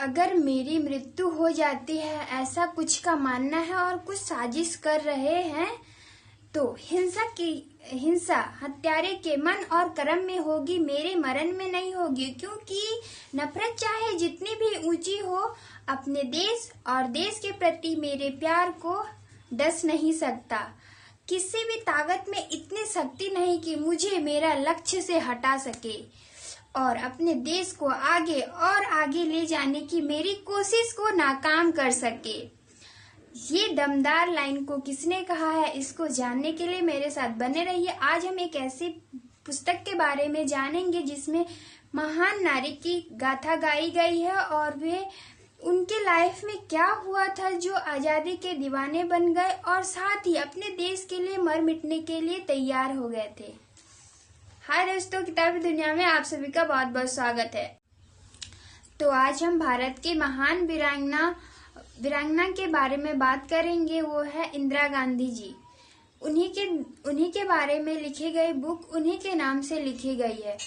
अगर मेरी मृत्यु हो जाती है ऐसा कुछ का मानना है और कुछ साजिश कर रहे हैं तो हिंसा हत्यारे के मन और कर्म में होगी, मेरे मरण में नहीं होगी। क्योंकि नफरत चाहे जितनी भी ऊंची हो, अपने देश और देश के प्रति मेरे प्यार को डस नहीं सकता। किसी भी ताकत में इतनी शक्ति नहीं कि मुझे मेरा लक्ष्य से हटा सके और अपने देश को आगे और आगे ले जाने की मेरी कोशिश को नाकाम कर सके। ये दमदार लाइन को किसने कहा है, इसको जानने के लिए मेरे साथ बने रहिए। आज हम एक ऐसी पुस्तक के बारे में जानेंगे जिसमें महान नारी की गाथा गाई गई है और वे उनके लाइफ में क्या हुआ था जो आजादी के दीवाने बन गए और साथ ही अपने देश के लिए मर मिटने के लिए तैयार हो गए थे। हाय दोस्तों, किताबी दुनिया में आप सभी का बहुत बहुत स्वागत है। तो आज हम भारत की महान वीरांगना के बारे में बात करेंगे। वो है इंदिरा गांधी जी। उन्हीं के बारे में लिखी गई बुक उन्हीं के नाम से लिखी गई है।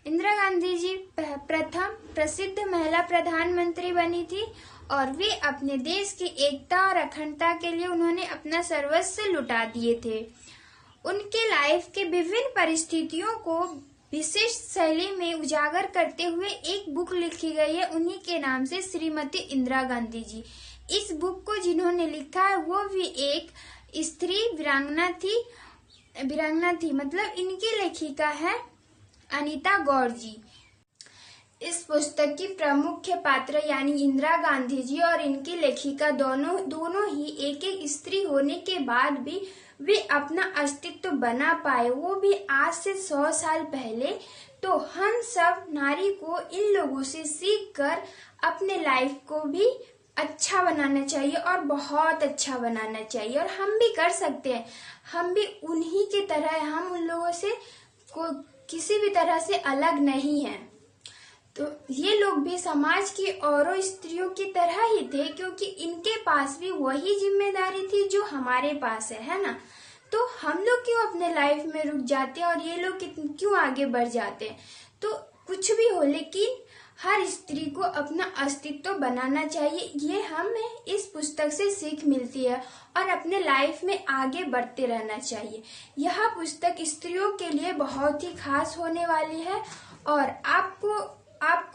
इंदिरा गांधी जी प्रथम प्रसिद्ध महिला प्रधानमंत्री बनी थी और वे अपने देश की एकता और अखंडता के लिए उन्होंने अपना सर्वस्व लुटा दिए थे। उनके लाइफ के विभिन्न परिस्थितियों को विशेष शैली में उजागर करते हुए एक बुक लिखी गई है उन्हीं के नाम से, श्रीमती इंदिरा गांधी जी। इस बुक को जिन्होंने लिखा है वो भी एक स्त्री वीरांगना थी, मतलब इनकी लेखिका है अनीता गौर जी। इस पुस्तक की प्रमुख पात्र यानी इंदिरा गांधी जी और इनकी लेखिका दोनों ही एक स्त्री होने के बाद भी वे अपना अस्तित्व बना पाए, वो भी आज से 100 साल पहले। तो हम सब नारी को इन लोगों से सीख कर अपने लाइफ को भी अच्छा बनाना चाहिए और बहुत अच्छा बनाना चाहिए और हम भी कर सकते हैं। हम भी उन्हीं की तरह, हम उन लोगों से किसी भी तरह से अलग नहीं हैं। तो ये लोग भी समाज की औरों स्त्रियों की तरह ही थे, क्योंकि इनके पास भी वही जिम्मेदारी थी जो हमारे पास है ना। तो हम लोग क्यों अपने लाइफ में रुक जाते हैं और ये लोग क्यों आगे बढ़ जाते हैं। तो कुछ भी हो, लेकिन हर स्त्री को अपना अस्तित्व बनाना चाहिए। ये हमें इस पुस्तक से सीख मिलती है और अपने लाइफ में आगे बढ़ते रहना चाहिए। यह पुस्तक स्त्रियों के लिए बहुत ही खास होने वाली है और आपको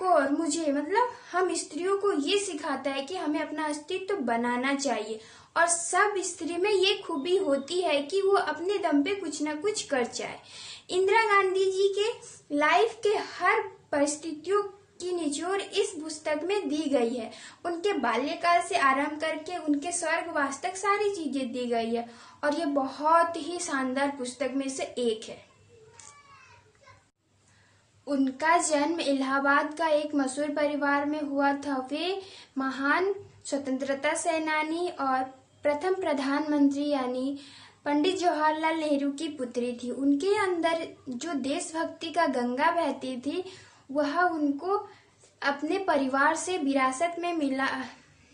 और मुझे, मतलब हम स्त्रियों को ये सिखाता है कि हमें अपना अस्तित्व बनाना चाहिए और सब स्त्री में ये खूबी होती है कि वो अपने दम पे कुछ ना कुछ कर जाए। इंदिरा गांधी जी के लाइफ के हर परिस्थितियों की निचोड़ इस पुस्तक में दी गई है। उनके बाल्यकाल से आरंभ करके उनके स्वर्गवास तक सारी चीजें दी गई है और ये बहुत ही शानदार पुस्तक में से एक है। उनका जन्म इलाहाबाद का एक मशहूर परिवार में हुआ था। वे महान स्वतंत्रता सेनानी और प्रथम प्रधानमंत्री यानी पंडित जवाहरलाल नेहरू की पुत्री थी। उनके अंदर जो देशभक्ति का गंगा बहती थी वह उनको अपने परिवार से विरासत में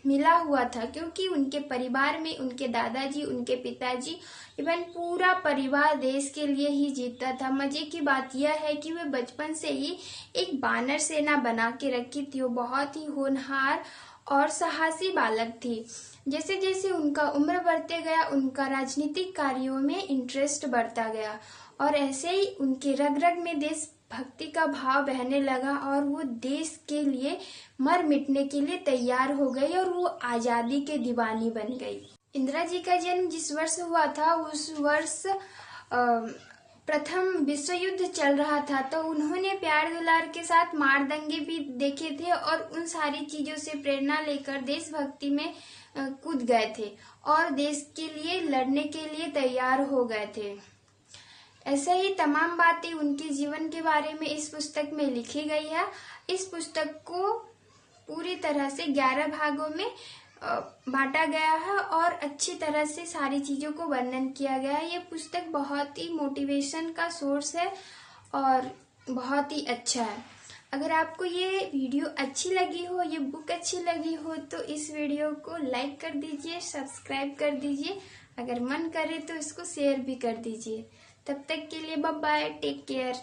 मिला हुआ था, क्योंकि उनके परिवार में उनके दादाजी, उनके पिताजी, इवन पूरा परिवार देश के लिए ही जीता था। मजे की बात यह है कि वे बचपन से ही एक बानर सेना बना के रखी थी। वो बहुत ही होनहार और साहसी बालक थी। जैसे जैसे उनका उम्र बढ़ते गया उनका राजनीतिक कार्यों में इंटरेस्ट बढ़ता गया और ऐसे ही उनके रग रग में देशभक्ति का भाव बहने लगा और वो देश के लिए मर मिटने के लिए तैयार हो गई और वो आजादी के दीवानी बन गई। इंदिरा जी का जन्म जिस वर्ष हुआ था उस वर्ष प्रथम विश्व युद्ध चल रहा था, तो उन्होंने प्यार दुलार के साथ मार दंगे भी देखे थे और उन सारी चीजों से प्रेरणा लेकर देशभक्ति में कूद गए थे और देश के लिए लड़ने के लिए तैयार हो गए थे। ऐसे ही तमाम बातें उनके जीवन के बारे में इस पुस्तक में लिखी गई है। इस पुस्तक को पूरी तरह से 11 भागों में बांटा गया है और अच्छी तरह से सारी चीजों को वर्णन किया गया है। ये पुस्तक बहुत ही मोटिवेशन का सोर्स है और बहुत ही अच्छा है। अगर आपको ये वीडियो अच्छी लगी हो, ये बुक अच्छी लगी हो, तो इस वीडियो को लाइक कर दीजिए, सब्सक्राइब कर दीजिए, अगर मन करे तो इसको शेयर भी कर दीजिए। तब तक के लिए बाय बाय, टेक केयर।